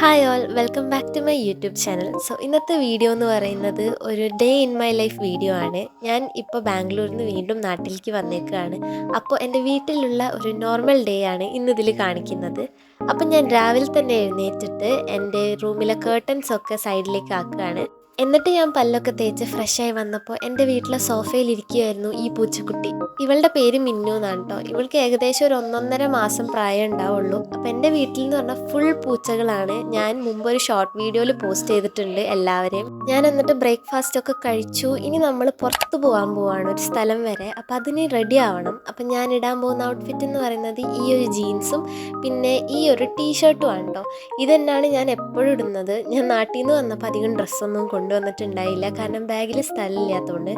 Hi all welcome back to my YouTube channel. ഇന്നത്തെ video എന്ന് പറയുന്നത് ഒരു day in my life video ആണ്. ഞാൻ ഇപ്പോൾ ബാംഗ്ലൂരിൽ നിന്ന് വീണ്ടും നാട്ടിലേക്ക് വന്നേക്കുകയാണ്. അപ്പോൾ എൻ്റെ വീട്ടിലുള്ള ഒരു നോർമൽ ഡേ ആണ് ഇന്നിതിൽ കാണിക്കുന്നത്. അപ്പം ഞാൻ രാവിലെ തന്നെ എഴുന്നേറ്റിട്ട് എൻ്റെ റൂമിലെ കേർട്ടൻസ് ഒക്കെ സൈഡിലേക്ക് ആക്കുകയാണ്. എന്നിട്ട് ഞാൻ പല്ലൊക്കെ തേച്ച് ഫ്രഷായി വന്നപ്പോൾ എൻ്റെ വീട്ടിലെ സോഫയിൽ ഇരിക്കുകയായിരുന്നു ഈ പൂച്ചക്കുട്ടി. ഇവളുടെ പേര് മിന്നു എന്നാണ് കേട്ടോ. ഇവൾക്ക് ഏകദേശം ഒരു 1.5 മാസം പ്രായം ഉണ്ടാവുള്ളൂ. അപ്പം എൻ്റെ വീട്ടിൽ എന്ന് പറഞ്ഞാൽ ഫുൾ പൂച്ചകളാണ്. ഞാൻ മുമ്പ് ഒരു ഷോർട്ട് വീഡിയോയിൽ പോസ്റ്റ് ചെയ്തിട്ടുണ്ട് എല്ലാവരെയും. ഞാൻ എന്നിട്ട് ബ്രേക്ക്ഫാസ്റ്റ് ഒക്കെ കഴിച്ചു. ഇനി നമ്മൾ പുറത്ത് പോകാൻ പോവാണ് ഒരു സ്ഥലം വരെ. അപ്പം അതിന് റെഡി ആവണം. അപ്പം ഞാൻ ഇടാൻ പോകുന്ന ഔട്ട്ഫിറ്റ് എന്ന് പറയുന്നത് ഈ ഒരു ജീൻസും പിന്നെ ഈ ഒരു ടീഷർട്ടും ആണ് കേട്ടോ. ഇതെന്നാണ് ഞാൻ എപ്പോഴും ഇടുന്നത്. ഞാൻ നാട്ടിൽ നിന്ന് വന്നപ്പോൾ അധികം ഡ്രസ്സൊന്നും കൊണ്ടുവന്നിട്ടുണ്ടായില്ല, കാരണം ബാഗിൽ സ്ഥലമില്ലാത്തതുകൊണ്ട്.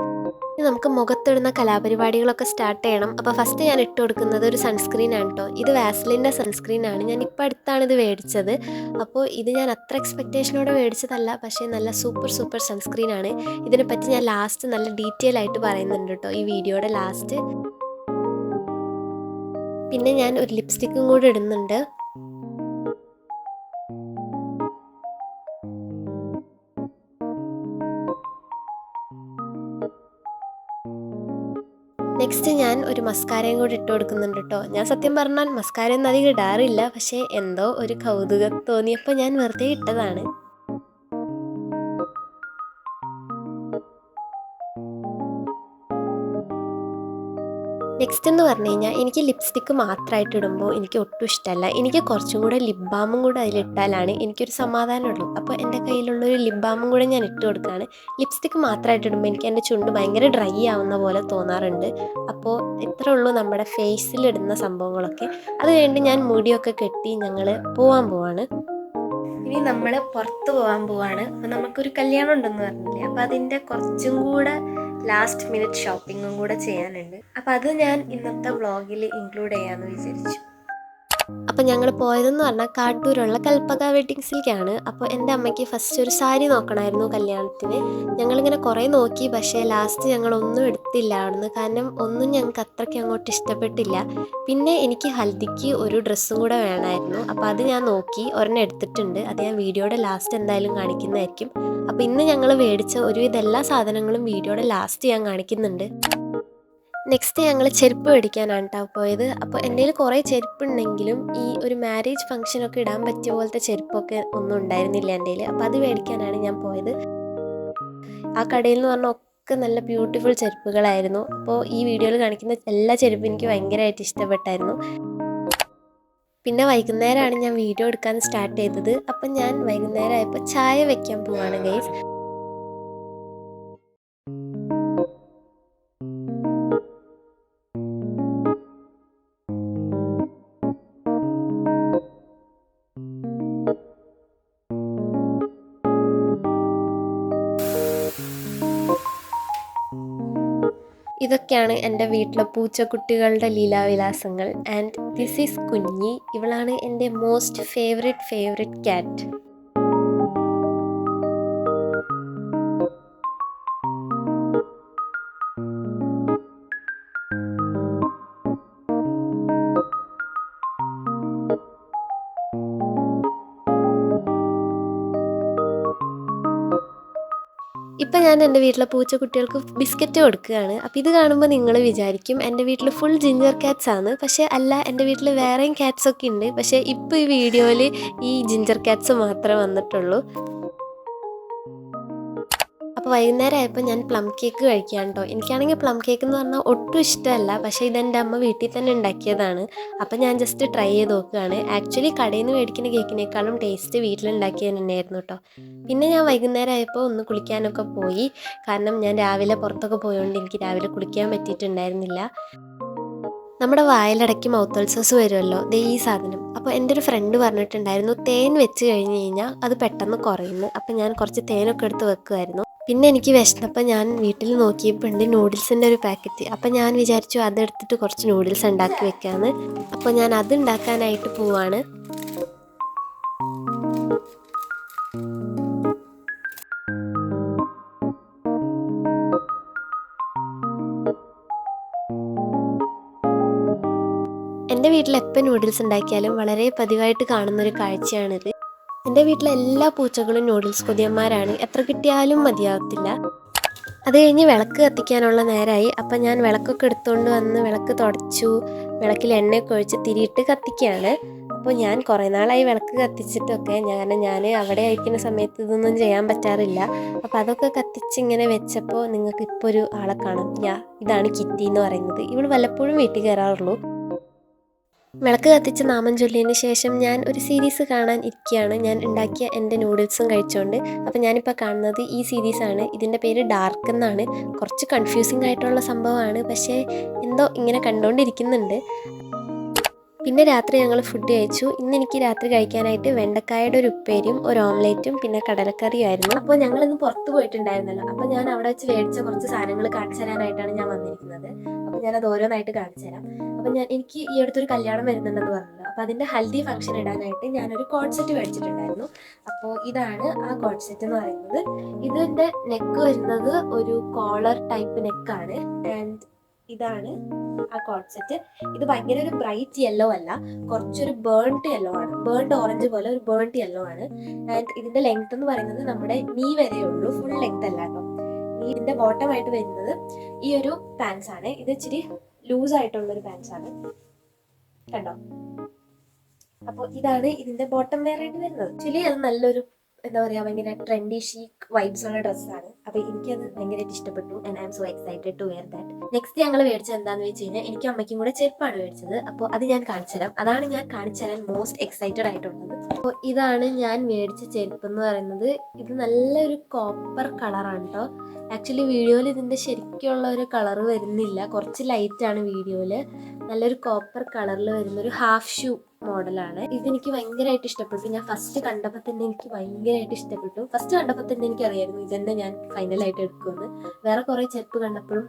നമുക്ക് മുഖത്തിടുന്ന കലാപരിപാടികളൊക്കെ സ്റ്റാർട്ട് ചെയ്യണം. അപ്പോൾ ഫസ്റ്റ് ഞാൻ ഇട്ട് കൊടുക്കുന്നത് ഒരു സൺസ്ക്രീൻ ആണ് കേട്ടോ. ഇത് വാസ്ലിൻ്റെ സൺസ്ക്രീനാണ്. ഞാൻ ഇപ്പോൾ അടുത്താണ് ഇത് മേടിച്ചത്. അപ്പോൾ ഇത് ഞാൻ അത്ര എക്സ്പെക്റ്റേഷനോടെ മേടിച്ചതല്ല, പക്ഷേ നല്ല സൂപ്പർ സൺസ്ക്രീനാണ്. ഇതിനെപ്പറ്റി ഞാൻ ലാസ്റ്റ് നല്ല ഡീറ്റെയിൽ ആയിട്ട് പറയുന്നുണ്ട് കേട്ടോ ഈ വീഡിയോയുടെ ലാസ്റ്റ്. പിന്നെ ഞാൻ ഒരു ലിപ്സ്റ്റിക്കും കൂടി ഇടുന്നുണ്ട്. നെക്സ്റ്റ് ഞാൻ ഒരു മസ്കാരയും കൂടി ഇട്ട് കൊടുക്കുന്നുണ്ട് കേട്ടോ. ഞാൻ സത്യം പറഞ്ഞാൽ മസ്കാരയൊന്നും അധികം ഇടാറില്ല, പക്ഷേ എന്തോ ഒരു കൗതുകം തോന്നിയപ്പോൾ ഞാൻ വെറുതെ ഇട്ടതാണ്. നെക്സ്റ്റ് എന്ന് പറഞ്ഞു കഴിഞ്ഞാൽ എനിക്ക് ലിപ്സ്റ്റിക്ക് മാത്രമായിട്ട് ഇടുമ്പോൾ എനിക്ക് ഒട്ടും ഇഷ്ടമല്ല. എനിക്ക് കുറച്ചും കൂടെ ലിപ് ബാമും കൂടെ അതിലിട്ടാലാണ് എനിക്കൊരു സമാധാനമുള്ളൂ. അപ്പോൾ എൻ്റെ കയ്യിലുള്ളൊരു ലിപ് ബാമും കൂടെ ഞാൻ ഇട്ട് കൊടുക്കുകയാണ്. ലിപ്സ്റ്റിക്ക് മാത്രമായിട്ട് ഇടുമ്പോൾ എനിക്ക് എൻ്റെ ചുണ്ട് ഭയങ്കര ഡ്രൈ ആവുന്ന പോലെ തോന്നാറുണ്ട്. അപ്പോൾ ഇത്രേ ഉള്ളൂ നമ്മുടെ ഫേസിലിടുന്ന സംഭവങ്ങളൊക്കെ. അത് കഴിഞ്ഞ് ഞാൻ മുടിയൊക്കെ കെട്ടി ഞങ്ങൾ പോവാൻ പോവാണ്. ഇനി നമ്മൾ പുറത്ത് പോകാൻ പോവാണ്. അപ്പോൾ നമുക്കൊരു കല്യാണം ഉണ്ടെന്ന് പറഞ്ഞില്ലേ, അപ്പോൾ അതിൻ്റെ കുറച്ചും കൂടെ ലാസ്റ്റ് മിനിറ്റ് ഷോപ്പിങ്ങും കൂടെ ചെയ്യാനുണ്ട്. അപ്പോൾ അത് ഞാൻ ഇന്നത്തെ വ്ളോഗിൽ ഇൻക്ലൂഡ് ചെയ്യാമെന്ന് വിചാരിച്ചു. അപ്പോൾ ഞങ്ങൾ പോയതെന്ന് പറഞ്ഞാൽ കാട്ടൂരുള്ള കൽപ്പക വെഡ്ഡിങ്സിലേക്കാണ്. അപ്പോൾ എൻ്റെ അമ്മയ്ക്ക് ഫസ്റ്റ് ഒരു സാരി നോക്കണമായിരുന്നു കല്യാണത്തിന്. ഞങ്ങളിങ്ങനെ കുറേ നോക്കി, പക്ഷേ ലാസ്റ്റ് ഞങ്ങളൊന്നും എടുത്തില്ല അവിടുന്ന്, കാരണം ഒന്നും ഞങ്ങൾക്ക് അത്രയ്ക്ക് അങ്ങോട്ട് ഇഷ്ടപ്പെട്ടില്ല. പിന്നെ എനിക്ക് ഹൽദിക്ക് ഒരു ഡ്രസ്സും കൂടെ വേണമായിരുന്നു. അപ്പോൾ അത് ഞാൻ നോക്കി ഒരെണ്ണം എടുത്തിട്ടുണ്ട്. അത് ഞാൻ വീഡിയോയുടെ ലാസ്റ്റ് എന്തായാലും കാണിക്കുന്നതായിരിക്കും. അപ്പോൾ ഇന്ന് ഞങ്ങൾ മേടിച്ച ഒരുവിധ എല്ലാ സാധനങ്ങളും വീഡിയോയുടെ ലാസ്റ്റ് ഞാൻ കാണിക്കുന്നുണ്ട്. നെക്സ്റ്റ് ഞങ്ങൾ ചെരുപ്പ് മേടിക്കാനാണ് കേട്ടോ പോയത്. അപ്പോൾ എൻ്റെ കയ്യിൽ കുറേ ചെരുപ്പുണ്ടെങ്കിലും ഈ ഒരു മാരേജ് ഫംഗ്ഷനൊക്കെ ഇടാൻ പറ്റിയ പോലത്തെ ചെരുപ്പൊക്കെ ഒന്നും ഉണ്ടായിരുന്നില്ല എൻ്റെ കയ്യിൽ. അപ്പോൾ അത് മേടിക്കാനാണ് ഞാൻ പോയത്. ആ കടയിൽ എന്ന് പറഞ്ഞാൽ ഒക്കെ നല്ല ബ്യൂട്ടിഫുൾ ചെരുപ്പുകളായിരുന്നു. അപ്പോൾ ഈ വീഡിയോയിൽ കാണിക്കുന്ന എല്ലാ ചെരുപ്പും എനിക്ക് ഭയങ്കരമായിട്ട് ഇഷ്ടപ്പെട്ടായിരുന്നു. പിന്നെ വൈകുന്നേരമാണ് ഞാൻ വീഡിയോ എടുക്കാൻ സ്റ്റാർട്ട് ചെയ്തത്. അപ്പം ഞാൻ വൈകുന്നേരം ആയപ്പോൾ ചായ വെക്കാൻ പോവാണ് ഗൈസ്. ഇതൊക്കെയാണ് എൻ്റെ വീട്ടിലെ പൂച്ചക്കുട്ടികളുടെ ലീലാവിലാസങ്ങൾ. ആൻഡ് ദിസ് ഈസ് കുഞ്ഞി. ഇവളാണ് എൻ്റെ മോസ്റ്റ് ഫേവറേറ്റ് ക്യാറ്റ്. ഇപ്പം ഞാൻ എൻ്റെ വീട്ടിലെ പൂച്ചക്കുട്ടികൾക്ക് ബിസ്ക്കറ്റ് കൊടുക്കുകയാണ്. അപ്പോൾ ഇത് കാണുമ്പോൾ നിങ്ങൾ വിചാരിക്കും എൻ്റെ വീട്ടിൽ ഫുൾ ജിഞ്ചർ ക്യാറ്റ്സ് ആണ്. പക്ഷേ അല്ല, എൻ്റെ വീട്ടിൽ വേറെയും ക്യാറ്റ്സൊക്കെ ഉണ്ട്. പക്ഷേ ഇപ്പോൾ ഈ വീഡിയോയിൽ ഈ ജിഞ്ചർ ക്യാറ്റ്സ് മാത്രമേ വന്നിട്ടുള്ളൂ. അപ്പോൾ വൈകുന്നേരം ആയപ്പോൾ ഞാൻ പ്ലം കേക്ക് കഴിക്കുകയാണ് കേട്ടോ. എനിക്കാണെങ്കിൽ പ്ലം കേക്ക് എന്ന് പറഞ്ഞാൽ ഒട്ടും ഇഷ്ടമല്ല, പക്ഷേ ഇതെൻ്റെ അമ്മ വീട്ടിൽ തന്നെ ഉണ്ടാക്കിയതാണ്. അപ്പോൾ ഞാൻ ജസ്റ്റ് ട്രൈ ചെയ്ത് നോക്കുകയാണ്. ആക്ച്വലി കടയിൽ നിന്ന് മേടിക്കുന്ന കേക്കിനേക്കാളും ടേസ്റ്റ് വീട്ടിലുണ്ടാക്കിയത് തന്നെയായിരുന്നു കേട്ടോ. പിന്നെ ഞാൻ വൈകുന്നേരം ആയപ്പോൾ ഒന്ന് കുളിക്കാനൊക്കെ പോയി, കാരണം ഞാൻ രാവിലെ പുറത്തൊക്കെ പോയതുകൊണ്ട് എനിക്ക് രാവിലെ കുളിക്കാൻ പറ്റിയിട്ടുണ്ടായിരുന്നില്ല. നമ്മുടെ വായിലിടയ്ക്ക് മൗത്ത് അൾസേഴ്സ് വരുമല്ലോ, ദേ ഈ സാധനം. അപ്പോൾ എൻ്റെ ഒരു ഫ്രണ്ട് പറഞ്ഞിട്ടുണ്ടായിരുന്നു തേൻ വെച്ച് കഴിഞ്ഞ് കഴിഞ്ഞാൽ അത് പെട്ടെന്ന് കുറയുന്നു. അപ്പോൾ ഞാൻ കുറച്ച് തേനൊക്കെ എടുത്ത് വെക്കുമായിരുന്നു. പിന്നെ എനിക്ക് വിശന്നപ്പോൾ ഞാൻ വീട്ടിൽ നോക്കിയപ്പോൾ ഉണ്ട് നൂഡിൽസിൻ്റെ ഒരു പാക്കറ്റ്. അപ്പോൾ ഞാൻ വിചാരിച്ചു അതെടുത്തിട്ട് കുറച്ച് നൂഡിൽസ് ഉണ്ടാക്കി വെക്കാമെന്ന്. അപ്പോൾ ഞാൻ അത് ഉണ്ടാക്കാനായിട്ട് പോവാണ്. എൻ്റെ വീട്ടിൽ എപ്പോൾ നൂഡിൽസ് ഉണ്ടാക്കിയാലും വളരെ പതിവായിട്ട് കാണുന്നൊരു കാഴ്ചയാണിത്. എൻ്റെ വീട്ടിലെ എല്ലാ പൂച്ചകളും നൂഡിൽസ് കൊതിയന്മാരാണ്. എത്ര കിട്ടിയാലും മതിയാവത്തില്ല. അത് കഴിഞ്ഞ് വിളക്ക് കത്തിക്കാനുള്ള നേരമായി. അപ്പം ഞാൻ വിളക്കൊക്കെ എടുത്തുകൊണ്ട് വന്ന് വിളക്ക് തുടച്ചു, വിളക്കിൽ എണ്ണയൊക്കെ ഒഴിച്ച് തിരിയിട്ട് കത്തിക്കുകയാണ്. അപ്പോൾ ഞാൻ കുറേ നാളായി വിളക്ക് കത്തിച്ചിട്ടൊക്കെ, കാരണം ഞാൻ അവിടെ അയക്കുന്ന സമയത്ത് ഇതൊന്നും ചെയ്യാൻ പറ്റാറില്ല. അപ്പോൾ അതൊക്കെ കത്തിച്ചിങ്ങനെ വെച്ചപ്പോൾ നിങ്ങൾക്ക് ഇപ്പോൾ ഒരു ആളെ കാണാം. ഇതാണ് കിറ്റി എന്ന് പറയുന്നത്. ഇവൾ വല്ലപ്പോഴും വീട്ടിൽ കയറാറുള്ളൂ. വിളക്ക് കത്തിച്ച് നാമം ചൊല്ലിയതിന് ശേഷം ഞാൻ ഒരു സീരീസ് കാണാൻ ഇരിക്കുകയാണ്. ഞാൻ ഉണ്ടാക്കിയ എൻ്റെ നൂഡിൽസും കഴിച്ചുകൊണ്ട്. അപ്പോൾ ഞാനിപ്പോൾ കാണുന്നത് ഈ സീരീസാണ്. ഇതിൻ്റെ പേര് ഡാർക്ക് എന്നാണ്. കുറച്ച് കൺഫ്യൂസിങ് ആയിട്ടുള്ള സംഭവമാണ്, പക്ഷേ എന്തോ ഇങ്ങനെ കണ്ടുകൊണ്ടിരിക്കുന്നുണ്ട്. പിന്നെ രാത്രി ഞങ്ങൾ ഫുഡ് കഴിച്ചു. ഇന്ന് എനിക്ക് രാത്രി കഴിക്കാനായിട്ട് വെണ്ടക്കായുടെ ഒരു ഉപ്പേരിയും ഒരു ഓംലേറ്റും പിന്നെ കടലക്കറിയും ആയിരുന്നു. അപ്പോൾ ഞങ്ങളിന്ന് പുറത്ത് പോയിട്ടുണ്ടായിരുന്നല്ലോ. അപ്പോൾ ഞാൻ അവിടെ വെച്ച് മേടിച്ച കുറച്ച് സാധനങ്ങൾ കാണിച്ചു തരാനായിട്ടാണ് ഞാൻ വന്നിരിക്കുന്നത്. അപ്പോൾ ഞാനത് ഓരോന്നായിട്ട് കാണിച്ചു തരാം. അപ്പോൾ എനിക്ക് ഈ അടുത്തൊരു കല്യാണം വരുന്നുണ്ടെന്ന് പറഞ്ഞല്ലോ. അപ്പോൾ അതിൻ്റെ ഹൽദി ഫംഗ്ഷൻ ഇടാനായിട്ട് ഞാനൊരു കോഡ് സെറ്റ് മേടിച്ചിട്ടുണ്ടായിരുന്നു. അപ്പോൾ ഇതാണ് ആ കോഡ് സെറ്റ് എന്ന് പറയുന്നത്. ഇതിൻ്റെ നെക്ക് വരുന്നത് ഒരു കോളർ ടൈപ്പ് നെക്കാണ്. ആൻഡ് ഇതാണ് ആ കോഡ് സെറ്റ്. ഇത് ഭയങ്കര ഒരു ബ്രൈറ്റ് യെല്ലോ അല്ല, കുറച്ചൊരു ബേൺഡ് യെല്ലോ ആണ്. ബേൺഡ് ഓറഞ്ച് പോലെ ഒരു ബേൺഡ് യെല്ലോ ആണ്. ആൻഡ് ഇതിന്റെ ലെങ്ത് എന്ന് പറയുന്നത് നമ്മുടെ നീ വരെ ഉള്ളൂ, ഫുൾ ലെങ്ത് അല്ല കേട്ടോ. ഇതിന്റെ ബോട്ടം ആയിട്ട് വരുന്നത് ഈ ഒരു പാൻസ് ആണ്. ഇത് ഇച്ചിരി ലൂസ് ആയിട്ടുള്ളൊരു പാൻസ് ആണ്, കണ്ടോ. അപ്പോൾ ഇതാണ് ഇതിന്റെ ബോട്ടം വെയർ ആയിട്ട് വരുന്നത്. ആക്ച്വലി അത് നല്ലൊരു എന്താ പറയുക, ഭയങ്കര ട്രെൻഡി ഷീക്ക് വൈബ്സ് ഉള്ള ഡ്രസ്സാണ്. അപ്പോൾ എനിക്കത് ഭയങ്കരമായിട്ട് ഇഷ്ടപ്പെട്ടു. And I'm so excited to wear that. Next ഞങ്ങൾ മേടിച്ചത് എന്താണെന്ന് വെച്ച് കഴിഞ്ഞാൽ, എനിക്കും അമ്മയ്ക്കും കൂടെ ചെരുപ്പാണ് മേടിച്ചത്. അപ്പോൾ അത് ഞാൻ കാണിച്ചു തരാം. അതാണ് ഞാൻ കാണിച്ചു തരാൻ മോസ്റ്റ് എക്സൈറ്റഡ് ആയിട്ടുള്ളത്. അപ്പോൾ ഇതാണ് ഞാൻ മേടിച്ച ചെരുപ്പ് എന്ന് പറയുന്നത്. ഇത് നല്ലൊരു കോപ്പർ കളറാണ് കേട്ടോ. ആക്ച്വലി വീഡിയോയിൽ ഇതിൻ്റെ ശരിക്കുള്ള ഒരു കളറ് വരുന്നില്ല, കുറച്ച് ലൈറ്റാണ് വീഡിയോയിൽ. നല്ലൊരു കോപ്പർ കളറിൽ വരുന്ന ഒരു ഹാഫ് ഷൂ മോഡലാണ്. ഇതെനിക്ക് ഭയങ്കരമായിട്ട് ഇഷ്ടപ്പെട്ടു. ഞാൻ ഫസ്റ്റ് കണ്ടപ്പോൾ തന്നെ എനിക്ക് ഭയങ്കരമായിട്ട് ഇഷ്ടപ്പെട്ടു. ഫസ്റ്റ് കണ്ടപ്പോൾ തന്നെ എനിക്കറിയായിരുന്നു ഇതെന്നെ ഞാൻ ഫൈനലായിട്ട് എടുക്കുമെന്ന്. വേറെ കുറേ ചെരുപ്പ് കണ്ടപ്പോഴും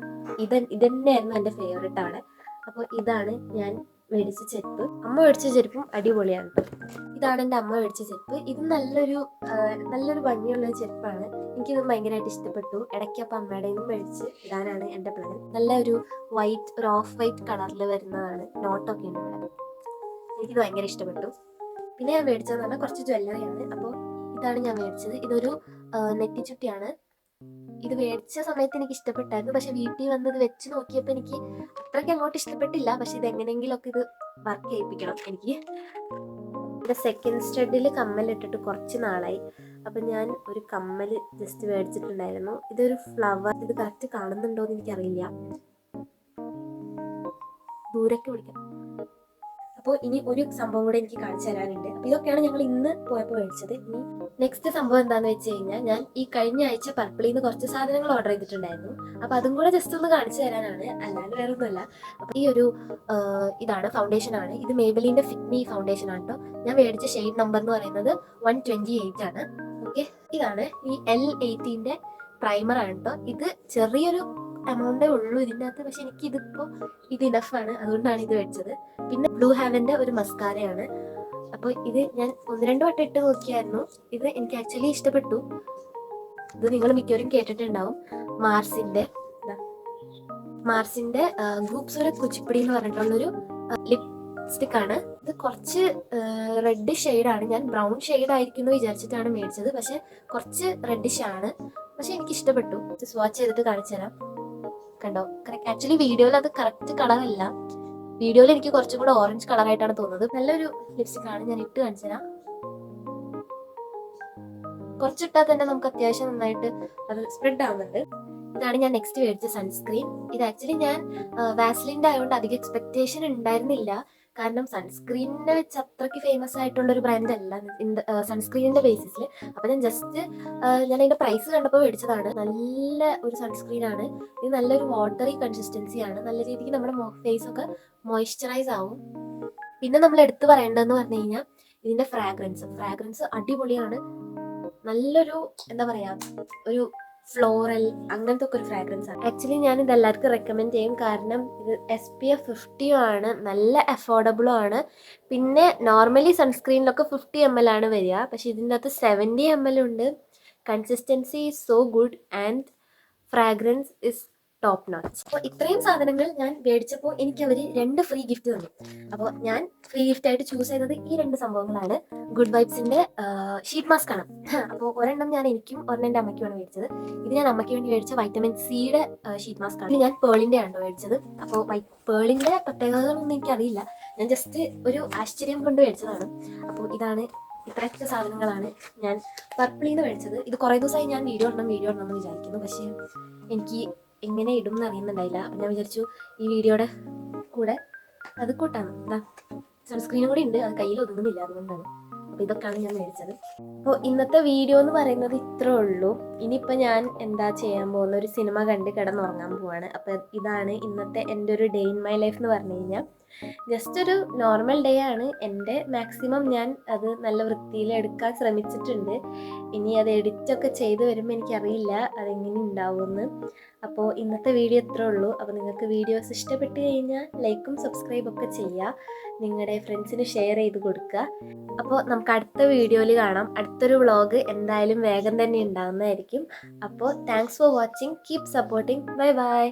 ഇതന്നെയായിരുന്നു എൻ്റെ ഫേവറേറ്റ് ആണ്. അപ്പോൾ ഇതാണ് ഞാൻ മേടിച്ച ചെരുപ്പ്. അമ്മ മേടിച്ച ചെരുപ്പും അടിപൊളിയാണ്. ഇതാണ് എൻ്റെ അമ്മ മേടിച്ച ചെരുപ്പ്. ഇത് നല്ലൊരു ഭംഗിയുള്ള ചെരുപ്പാണ്. എനിക്കിത് ഭയങ്കരമായിട്ട് ഇഷ്ടപ്പെട്ടു. ഇടയ്ക്ക് അപ്പം അമ്മയുടെ നിന്നും മേടിച്ച് ഇടാനാണ് എൻ്റെ പ്ലാൻ. നല്ല ഒരു ഓഫ് വൈറ്റ് കളറിൽ വരുന്നതാണ്. നോട്ടൊക്കെ ഉണ്ട് ഇവിടെ. എനിക്കിത് ഭയങ്കര ഇഷ്ടപ്പെട്ടു. പിന്നെ ഞാൻ മേടിച്ചതെന്ന് പറഞ്ഞാൽ കുറച്ച് ജ്വല്ലറിയാണ്. അപ്പോൾ ഇതാണ് ഞാൻ മേടിച്ചത്. ഇതൊരു നെറ്റിച്ചുട്ടിയാണ്. ഇത് മേടിച്ച സമയത്ത് എനിക്ക് ഇഷ്ടപ്പെട്ടായിരുന്നു, പക്ഷെ വീട്ടിൽ വന്നത് വെച്ച് നോക്കിയപ്പോൾ എനിക്ക് അത്രയ്ക്ക് അങ്ങോട്ട് ഇഷ്ടപ്പെട്ടില്ല. പക്ഷെ ഇത് എങ്ങനെയെങ്കിലുമൊക്കെ ഇത് വർക്ക് ചെയ്യിപ്പിക്കണം എനിക്ക്. ഇവിടെ സെക്കൻഡ് സ്റ്റഡിൽ കമ്മലിട്ടിട്ട് കുറച്ച് നാളായി. അപ്പം ഞാൻ ഒരു കമ്മൽ ജസ്റ്റ് മേടിച്ചിട്ടുണ്ടായിരുന്നു. ഇതൊരു ഫ്ലവർ. ഇത് കറക്റ്റ് കാണുന്നുണ്ടോ എന്ന് എനിക്കറിയില്ല, ദൂരൊക്കെ പിടിക്കാം. അപ്പോൾ ഇനി ഒരു സംഭവം കൂടെ എനിക്ക് കാണിച്ചു തരാനുണ്ട്. അപ്പോൾ ഇതൊക്കെയാണ് ഞങ്ങൾ ഇന്ന് പോയപ്പോൾ മേടിച്ചത്. ഇനി നെക്സ്റ്റ് സംഭവം എന്താണെന്ന് വെച്ച് കഴിഞ്ഞാൽ, ഞാൻ ഈ കഴിഞ്ഞ ആഴ്ച പർപ്പിളിൽ നിന്ന് കുറച്ച് സാധനങ്ങൾ ഓർഡർ ചെയ്തിട്ടുണ്ടായിരുന്നു. അപ്പോൾ അതും കൂടെ ജസ്റ്റ് ഒന്ന് കാണിച്ചു തരാനാണ്, അല്ലാണ്ട് വേറെ ഒന്നുമല്ല. അപ്പോൾ ഈ ഒരു ഇതാണ് ഫൗണ്ടേഷൻ ആണ്. ഇത് മേബലിൻ്റെ ഫിറ്റ്മി ഫൗണ്ടേഷൻ ആണ് കേട്ടോ. ഞാൻ മേടിച്ച ഷെയ്ഡ് നമ്പർ എന്ന് പറയുന്നത് 128 ആണ്. ഓക്കെ, ഇതാണ് ഈ L18 പ്രൈമർ ആണ് കേട്ടോ. ഇത് ചെറിയൊരു എമൗണ്ടേ ഉള്ളൂ ഇതിൻ്റെ അകത്ത്, പക്ഷെ എനിക്കിതിപ്പോൾ ഇത് ഇനഫാണ്, അതുകൊണ്ടാണ് ഇത് മേടിച്ചത്. പിന്നെ ബ്ലൂ ഹാവൻ്റെ ഒരു മസ്കാരയാണ്. അപ്പോൾ ഇത് ഞാൻ 1-2 വട്ടം ഇട്ട് നോക്കിയായിരുന്നു. ഇത് എനിക്ക് ആക്ച്വലി ഇഷ്ടപ്പെട്ടു. ഇത് നിങ്ങൾ മിക്കവരും കേട്ടിട്ടുണ്ടാവും. മാർസിന്റെ ഗ്രൂപ്പ്സ് കുച്ചിപ്പിടി എന്ന് പറഞ്ഞിട്ടുള്ളൊരു ലിപ്സ്റ്റിക് ആണ്. ഇത് കുറച്ച് റെഡ് ഷെയ്ഡാണ്. ഞാൻ ബ്രൗൺ ഷെയ്ഡ് ആയിരിക്കുന്നു വിചാരിച്ചിട്ടാണ് മേടിച്ചത്, പക്ഷെ കുറച്ച് റെഡിഷ് ആണ്. പക്ഷെ എനിക്ക് ഇഷ്ടപ്പെട്ടു. സ്വാച്ച് ചെയ്തിട്ട് കാണിച്ചു തരാം. കണ്ടോ, ആക്ച്വലി വീഡിയോയിൽ അത് കറക്റ്റ് കളറല്ല. വീഡിയോയിൽ എനിക്ക് കുറച്ചും കൂടെ ഓറഞ്ച് കളറായിട്ടാണ് തോന്നുന്നത്. നല്ലൊരു ലിപ്സ്റ്റിക് ആണ്. ഞാൻ ഇട്ട് കാണിച്ചു തരാം. കുറച്ചിട്ടാൽ തന്നെ നമുക്ക് അത്യാവശ്യം നന്നായിട്ട് അത് സ്പ്രെഡ് ആവുന്നുണ്ട്. ഇതാണ് ഞാൻ നെക്സ്റ്റ് മേടിച്ച സൺസ്ക്രീൻ. ഇത് ആക്ച്വലി ഞാൻ വാസ്ലിൻ്റെ ആയതുകൊണ്ട് അധികം എക്സ്പെക്ടേഷൻ ഉണ്ടായിരുന്നില്ല. കാരണം സൺസ്ക്രീനിനെ വെച്ച് അത്രയ്ക്ക് ഫേമസ് ആയിട്ടുള്ളൊരു ബ്രാൻഡ് അല്ല സൺസ്ക്രീനിന്റെ ബേസിസിൽ. അപ്പം ഞാൻ അതിന്റെ പ്രൈസ് കണ്ടപ്പോൾ മേടിച്ചതാണ്. നല്ല ഒരു സൺസ്ക്രീൻ ആണ് ഇത്. നല്ലൊരു വാട്ടറി കൺസിസ്റ്റൻസി ആണ്. നല്ല രീതിക്ക് നമ്മുടെ ഫേസ് ഒക്കെ മോയ്സ്ചറൈസ് ആവും. പിന്നെ നമ്മൾ എടുത്തു പറയേണ്ടതെന്ന് പറഞ്ഞു കഴിഞ്ഞാൽ ഇതിന്റെ ഫ്രാഗ്രൻസ് അടിപൊളിയാണ്. നല്ലൊരു എന്താ പറയാ, ഒരു ഫ്ലോറൽ അങ്ങനത്തെ ഒക്കെ ഒരു ഫ്രാഗ്രൻസ് ആണ്. ആക്ച്വലി ഞാൻ ഇത് എല്ലാവർക്കും റെക്കമെൻഡ് ചെയ്യും. കാരണം ഇത് SPF 50 ആണ്, നല്ല അഫോർഡബിളും ആണ്. പിന്നെ നോർമലി സൺസ്ക്രീനിലൊക്കെ 50 ml ആണ് വരിക, പക്ഷെ ഇതിൻ്റെ അകത്ത് 70 ml ഉണ്ട്. Consistency is so good and fragrance is top notch. അപ്പോൾ ഇത്രയും സാധനങ്ങൾ ഞാൻ മേടിച്ചപ്പോൾ എനിക്ക് അവർ 2 ഫ്രീ ഗിഫ്റ്റ് തന്നു. അപ്പോൾ ഞാൻ ഫ്രീ ഗിഫ്റ്റ് ആയിട്ട് ചൂസ് ചെയ്തത് ഈ 2 സംഭവങ്ങളാണ്. ഗുഡ് വൈബ്സിന്റെ ഷീറ്റ് മാസ്ക് ആണ്. അപ്പോൾ ഒരെണ്ണം ഞാൻ എനിക്കും ഒരെണ്ണം എൻ്റെ അമ്മയ്ക്കുമാണ് മേടിച്ചത്. ഇത് ഞാൻ അമ്മയ്ക്ക് വേണ്ടി മേടിച്ച വൈറ്റമിൻ സിയുടെ ഷീറ്റ് മാസ്ക് ആണ്. ഇത് ഞാൻ പേളിന്റെ ആണ് മേടിച്ചത്. അപ്പോൾ പേളിന്റെ പ്രത്യേകതകളൊന്നും എനിക്കറിയില്ല, ഞാൻ ജസ്റ്റ് ഒരു ആശ്ചര്യം കൊണ്ട് മേടിച്ചതാണ്. അപ്പോൾ ഇതാണ്, ഇത്രയൊക്കെ സാധനങ്ങളാണ് ഞാൻ പർപ്പിളിൽ നിന്ന് മേടിച്ചത്. ഇത് കുറേ ദിവസമായി ഞാൻ വീഡിയോ ഇടണം എന്ന് വിചാരിക്കുന്നു, പക്ഷേ എനിക്ക് എങ്ങനെ ഇടും എന്ന് അറിയുന്നുണ്ടായില്ല. അപ്പം ഞാൻ വിചാരിച്ചു ഈ വീഡിയോയുടെ കൂടെ അത് കൂട്ടാണ്. എന്താ, സൺസ്ക്രീനും കൂടി ഉണ്ട്, അത് കയ്യിൽ ഒതുങ്ങുന്നില്ല, അതുകൊണ്ടാണ്. അപ്പോൾ ഇതൊക്കെയാണ് ഞാൻ മേടിച്ചത്. അപ്പോൾ ഇന്നത്തെ വീഡിയോ എന്ന് പറയുന്നത് ഇത്രേ ഉള്ളൂ. ഇനിയിപ്പോൾ ഞാൻ എന്താ ചെയ്യാൻ പോകുന്ന, ഒരു സിനിമ കണ്ട് കിടന്നുറങ്ങാൻ പോവാണ്. അപ്പോൾ ഇതാണ് ഇന്നത്തെ എൻ്റെ ഒരു ഡേ ഇൻ മൈ ലൈഫ് എന്ന് പറഞ്ഞു കഴിഞ്ഞാൽ. ജസ്റ്റ് ഒരു നോർമൽ ഡേ ആണ്. എൻ്റെ മാക്സിമം ഞാൻ അത് നല്ല വൃത്തിയിൽ എടുക്കാൻ ശ്രമിച്ചിട്ടുണ്ട്. ഇനി അത് എഡിറ്റൊക്കെ ചെയ്ത് വരുമ്പോൾ എനിക്കറിയില്ല അതെങ്ങനെ ഉണ്ടാവുമെന്ന്. അപ്പോൾ ഇന്നത്തെ വീഡിയോ ഇത്രേ ഉള്ളൂ. അപ്പോൾ നിങ്ങൾക്ക് വീഡിയോസ് ഇഷ്ടപ്പെട്ട് കഴിഞ്ഞാൽ ലൈക്കും സബ്സ്ക്രൈബും ഒക്കെ ചെയ്യുക, നിങ്ങളുടെ ഫ്രണ്ട്സിന് ഷെയർ ചെയ്ത് കൊടുക്കുക. അപ്പോൾ നമുക്ക് അടുത്ത വീഡിയോയിൽ കാണാം. അടുത്തൊരു വ്ളോഗ് എന്തായാലും വേഗം തന്നെ ഉണ്ടാകുന്നതായിരിക്കും. അപ്പോൾ thanks for watching, keep supporting, bye bye.